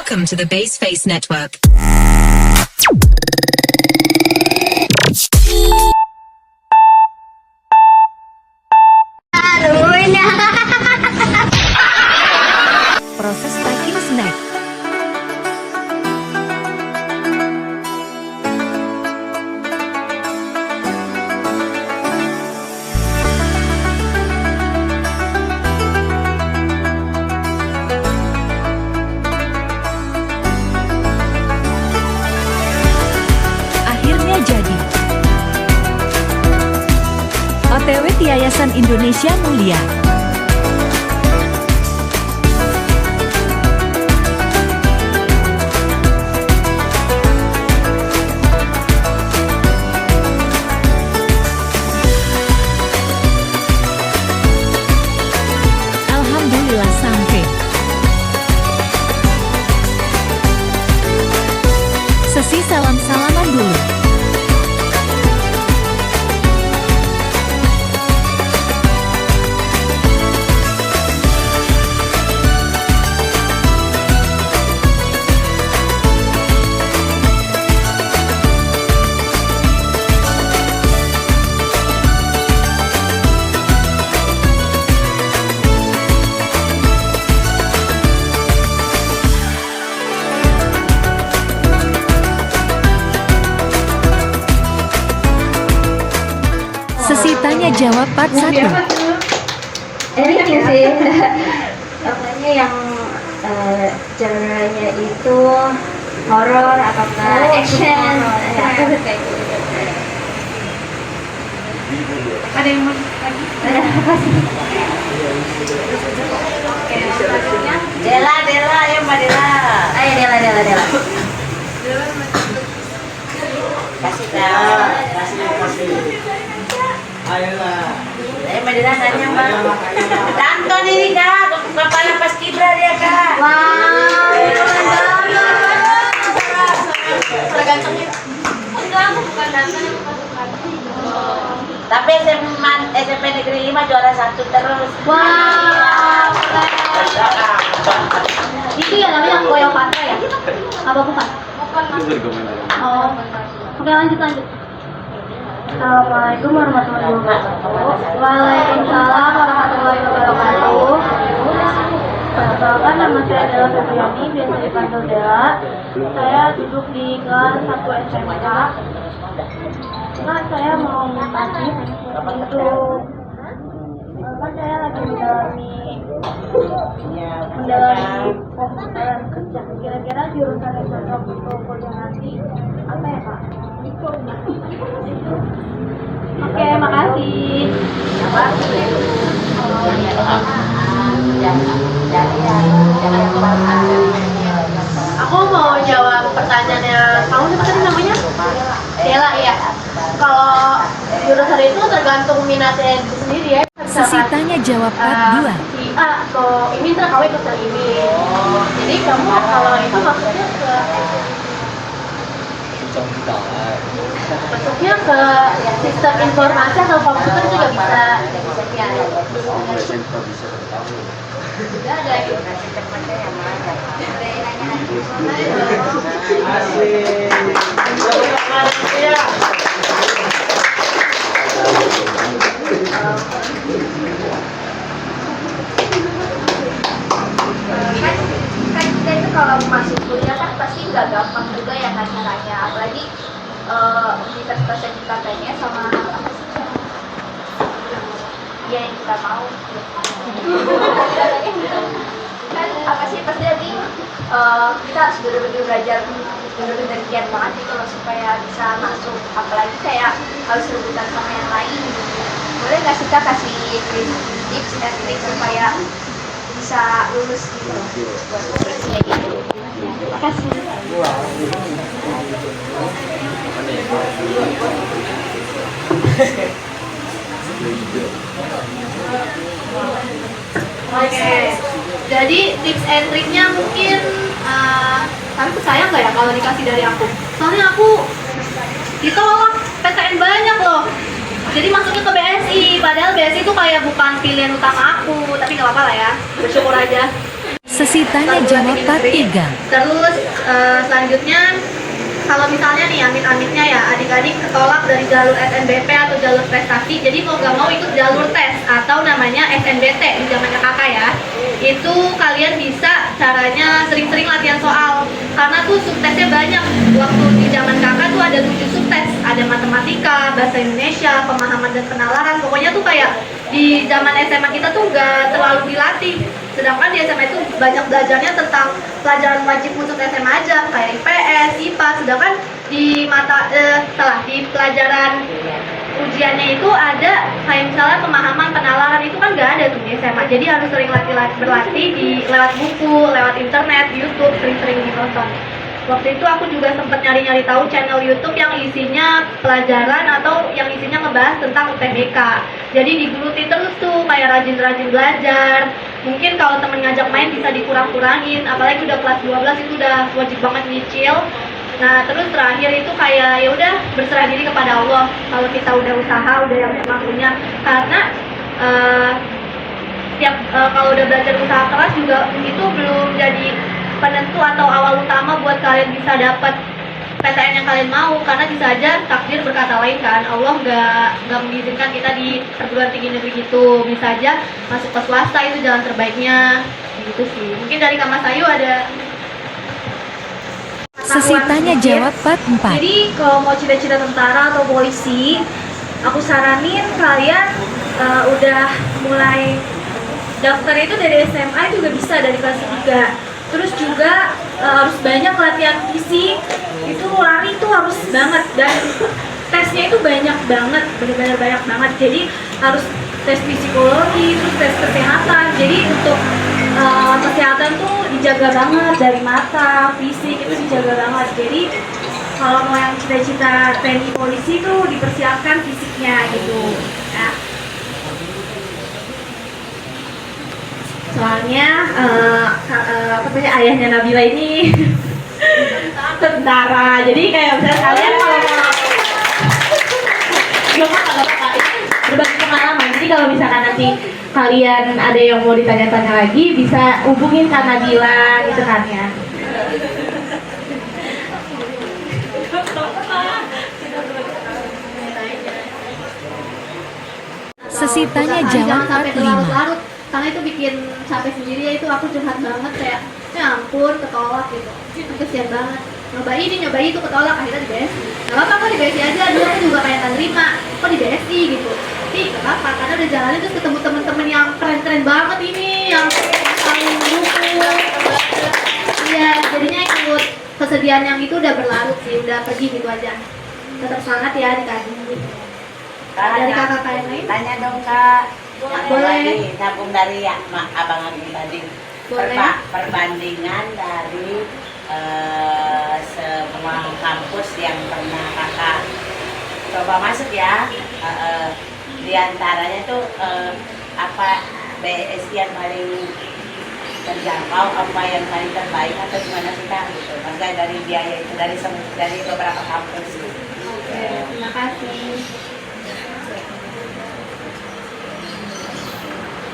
Welcome to the Baseface Network. Proses packing snack. Akhirnya jadi. OTW Yayasan Indonesia Mulia. Alhamdulillah sampai. Sesi salam-salaman dulu. Sesi tanya jawab part 1. Ini sih pokoknya yang genre-nya itu horor atau action kayak gitu. Ada yang mau lagi? Apa sih? Dela, ayo Mbak Dela. Ayo Dela. Kasih tahu. Ayolah. Mbak Dela nanya Mbak. Danton ini Kak, kepala paskibra dia Kak. Wow. Gantengnya. Enggak, aku bukan danton, aku bukan. Tapi SMP Negeri 5 juara 1 terus. Wow. Itu ya namanya Cleopatra ya? Apa bukan? Bukan. Oh. Oke, lanjut. Assalamualaikum warahmatullahi wabarakatuh. Waalaikumsalam warahmatullahi wabarakatuh. Perkenalkan, nama saya adalah Febriani, biasa dipanggil Dela. Saya duduk di kelas 1 SMK. Nah, saya mau tanya untuk kan saya lagi mendalami komputer kerja. Kira-kira jurusan yang cocok untuk kuliah nanti apa ya Pak? Oke, makasih. Aku mau jawab pertanyaannya. Kamu siapa tadi namanya? Dela ya. Kalau jurusan itu tergantung minatnya sendiri ya. Sesi tanya jawab part 2. Si A atau ini ntar kamu ikut yang ini. Jadi kamu kalau itu maksudnya ke masuknya ke sistem informasi atau komputer juga bisa ya. Juga ada sistem macam yang mana? Kan kita itu kalau masuk kuliah kan pasti nggak gampang juga ya kan caranya, apalagi universitas yang kita pengen sama apa sih yang kita mau kan apa sih pasti lagi kita harus benar-benar belajar benar-benar giat banget gitu loh supaya bisa masuk, apalagi kayak harus rebutan sama yang lain gitu. Boleh nggak sih Kak kasih tips and tricks supaya bisa lulus gitu loh buat kayak gitu. Terima kasih. Oke, jadi tips and triknya mungkin tapi sayang nggak ya kalau dikasih dari aku? Soalnya aku ditolak PTN banyak loh. Jadi masuknya ke BSI, padahal BSI itu kayak bukan pilihan utama aku, tapi nggak apa-apa lah ya, bersyukur aja. Sesi tanya jawab part 3. Terus selanjutnya kalau misalnya nih amit-amitnya ya adik-adik ketolak dari jalur SNBP atau jalur prestasi, jadi mau gak mau ikut jalur tes atau namanya SNBT di zamannya kakak ya. Itu kalian bisa caranya sering-sering latihan soal, karena tuh subtesnya banyak. Waktu di zaman kakak tuh ada 7 subtes, ada matematika, bahasa Indonesia, pemahaman dan penalaran. Pokoknya tuh kayak di zaman SMA kita tuh gak terlalu dilatih. Sedangkan di SMA itu banyak belajarnya tentang pelajaran wajib untuk SMA aja, kayak IPS, IPA. Sedangkan di di pelajaran ujiannya itu ada kayak misalnya pemahaman penalaran, itu kan nggak ada tuh di SMA. Jadi harus sering berlatih lewat buku, lewat internet, YouTube, sering-sering ditonton. Waktu itu aku juga sempat nyari-nyari tahu channel YouTube yang isinya pelajaran atau yang isinya ngebahas tentang UTBK. Jadi digeluti terus tuh kayak rajin-rajin belajar. Mungkin kalau temen ngajak main bisa dikurang-kurangin, apalagi udah kelas 12 itu udah wajib banget nyicil. Nah, terus terakhir itu kayak ya udah berserah diri kepada Allah. Kalau kita udah usaha, udah yang semampunya. Karena kalau udah belajar usaha keras juga itu belum jadi penentu atau awal utama buat kalian bisa dapat PTN yang kalian mau, karena bisa aja takdir berkata lain kan. Allah nggak mengizinkan kita di perguruan tinggi negeri gitu, bisa aja masuk ke swasta itu jalan terbaiknya gitu sih. Mungkin dari Kak Mas Ayu ada Sesi tanya jawab part 4. Jadi kalau mau cita-cita tentara atau polisi, aku saranin kalian udah mulai daftar itu dari SMA juga bisa, dari kelas 3. Terus juga harus banyak latihan fisik, itu lari tuh harus banget, dan tesnya itu banyak banget, benar-benar banyak banget. Jadi harus tes psikologi, terus tes kesehatan. Jadi untuk kesehatan tuh dijaga banget, dari mata, fisik itu dijaga banget. Jadi kalau mau yang cita-cita TNI polisi tuh dipersiapkan fisiknya gitu. Nah, soalnya ayahnya Nabila ini tentara, jadi kayak misalnya kalian kalau berbagi pengalaman, jadi kalau misalkan nanti kalian ada yang mau ditanya-tanya lagi bisa hubungin Kak Nabila gitu kan ya. Sesi tanya jawab part 5. Karena itu bikin capek sendiri ya, itu aku curhat banget kayak ya ampun ketolak gitu, kesian banget, nyoba itu ketolak, akhirnya di BSI. Gak apa-apa kok di BSI aja, dulu aku juga kayak terima kok di BSI gitu, tapi gak apa-apa karena udah jalanin, terus ketemu temen-temen yang keren-keren banget ini, yang saling dukung. Iya, jadinya ikut kesedihan yang itu udah berlarut sih, udah pergi gitu aja. Tetap semangat ya adik-adik. Dari kakak yang lain? Tanya dong Kak. Boleh. Nabung dari ya, abang tadi. Perbandingan dari semua kampus yang pernah kakak coba masuk ya. Di antaranya tuh apa BSI yang paling terjangkau, apa yang paling terbaik, atau gimana sih Kak? Gitu. Maksudnya dari biaya itu dari beberapa kampus. Oke, terima kasih.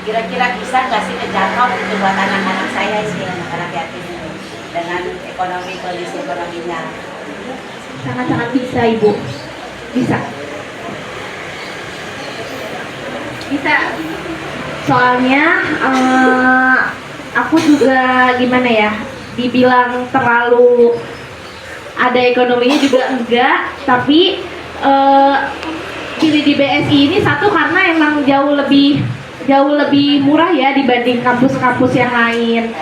Kira-kira bisa nggak sih kejangkau itu buat anak-anak saya sih, anak-anak yatim ini, dengan kondisi ekonominya? Sangat-sangat bisa Ibu, bisa. Soalnya aku juga gimana ya, dibilang terlalu ada ekonominya juga enggak, tapi pilih di BSI ini satu karena emang jauh lebih murah ya dibanding kampus-kampus yang lain.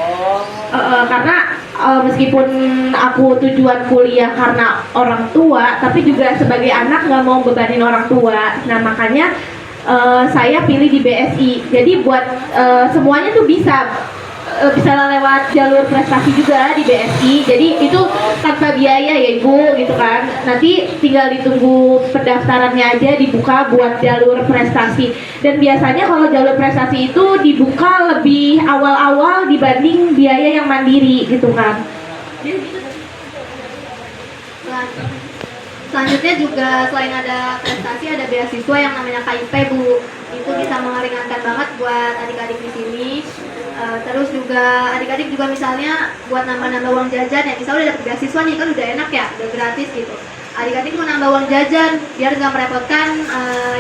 Karena meskipun aku tujuan kuliah karena orang tua, tapi juga sebagai anak nggak mau bebanin orang tua. Nah makanya saya pilih di BSI. Jadi buat semuanya tuh bisa lewat jalur prestasi juga di BSI. Jadi itu tanpa biaya ya Ibu gitu kan. Nanti tinggal ditunggu pendaftarannya aja dibuka buat jalur prestasi. Dan biasanya kalau jalur prestasi itu dibuka lebih awal-awal dibanding biaya yang mandiri gitu kan. Selanjutnya juga selain ada prestasi, ada beasiswa yang namanya KIP Bu. Itu bisa meringankan banget buat adik-adik di sini. Terus juga adik-adik juga misalnya buat nambah-nambah uang jajan ya, misalnya udah dapet beasiswa nih kan udah enak ya, udah gratis gitu. Adik-adik mau nambah uang jajan biar nggak merepotkan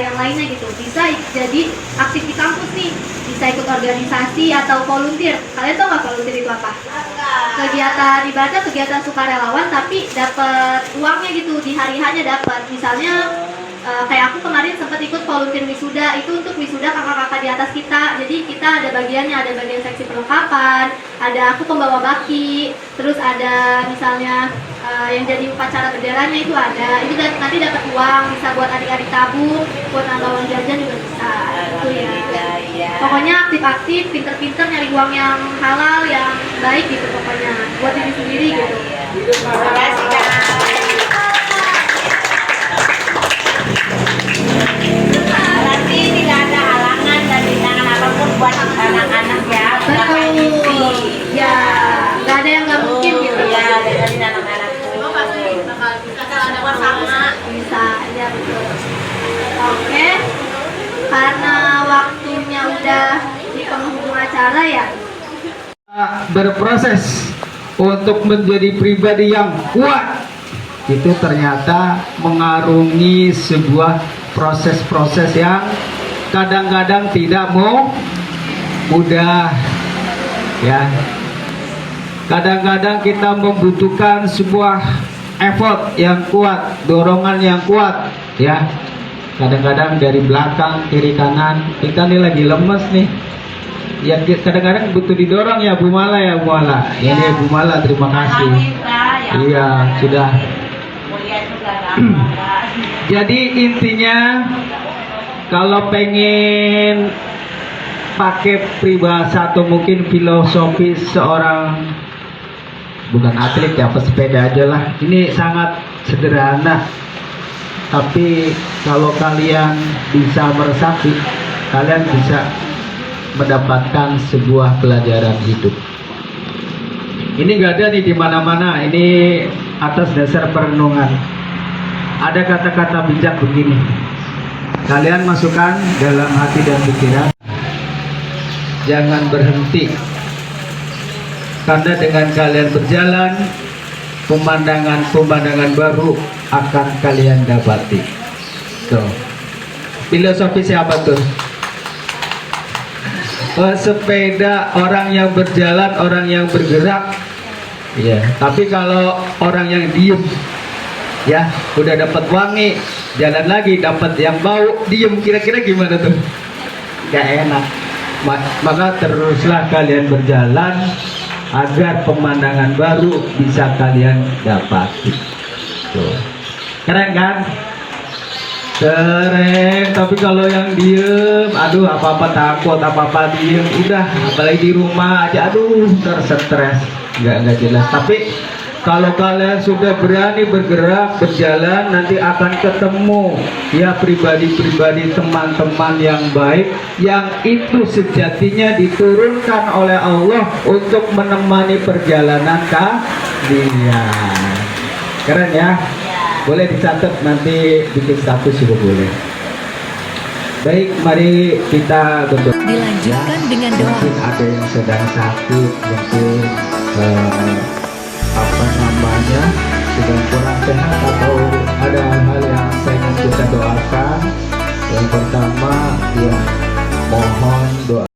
yang lainnya gitu. Bisa jadi aktif di kampus nih, bisa ikut organisasi atau volunteer. Kalian tau nggak volunteer itu apa? Kegiatan ibaratnya kegiatan sukarelawan tapi dapat uangnya gitu, di hari-harinya dapat. Misalnya kayak aku kemarin sempat ikut volunteer wisuda, itu untuk wisuda kakak-kakak di atas kita. Jadi kita ada bagiannya, ada bagian seksi perlengkapan, ada aku pembawa baki, terus ada misalnya yang jadi upacara benderanya itu ada. Itu nanti dapat uang, bisa buat adik-adik tabung, buat nambah uang jajan juga bisa. Itu ya. Pokoknya aktif-aktif, pinter-pinter nyari uang yang halal, yang baik gitu pokoknya. Buat diri sendiri gitu. Terima kasih, Kak. Berarti tidak ada halangan dan rintangan apapun buat anak-anak ya. Betul. Ya, nggak ada yang nggak mungkin gitu. Ya, dari anak-anak. Bisa, ya betul. Oke, karena waktunya udah di penghujung acara ya. Berproses untuk menjadi pribadi yang kuat itu ternyata mengarungi sebuah proses-proses yang kadang-kadang tidak mudah ya. Kadang-kadang kita membutuhkan sebuah effort yang kuat, dorongan yang kuat ya. Kadang-kadang dari belakang, kiri kanan, kita nih lagi lemes nih. Ya kadang-kadang butuh didorong ya Bu Mala ya Bu Mala. Ya. Ini Bu Mala, terima kasih. Iya, sudah. Jadi intinya kalau pengen pakai peribahasa atau mungkin filosofi seorang, bukan atlet ya, pesepeda aja lah. Ini sangat sederhana. Tapi kalau kalian bisa meresapi, kalian bisa mendapatkan sebuah pelajaran hidup. Ini nggak ada nih di mana-mana. Ini atas dasar perenungan. Ada kata-kata bijak begini. Kalian masukkan dalam hati dan pikiran. Jangan berhenti. Karena dengan kalian berjalan, pemandangan-pemandangan baru akan kalian dapati. Tuh. Filosofi siapa tuh? Sepeda, orang yang berjalan, orang yang bergerak. Ya, tapi kalau orang yang diem, ya udah dapat wangi, jalan lagi dapat yang bau, diem, kira-kira gimana tuh? Gak enak. Maka teruslah kalian berjalan agar pemandangan baru bisa kalian dapati. Tuh. Keren kan? Keren. Tapi kalau yang diem, aduh apa-apa takut, apa-apa diem, udah, apalagi di rumah aja, aduh terstres, nggak jelas. Tapi kalau kalian sudah berani bergerak, berjalan, nanti akan ketemu ya pribadi-pribadi, teman-teman yang baik, yang itu sejatinya diturunkan oleh Allah untuk menemani perjalanan kalian. Keren ya? Boleh dicatat, nanti bikin status juga boleh. Baik, mari kita berdoa. Dilanjutkan dengan doa. Mungkin ada yang sedang sakit, mungkin sedang kurang sehat, atau ada hal yang pengen kita doakan. Yang pertama ya mohon doa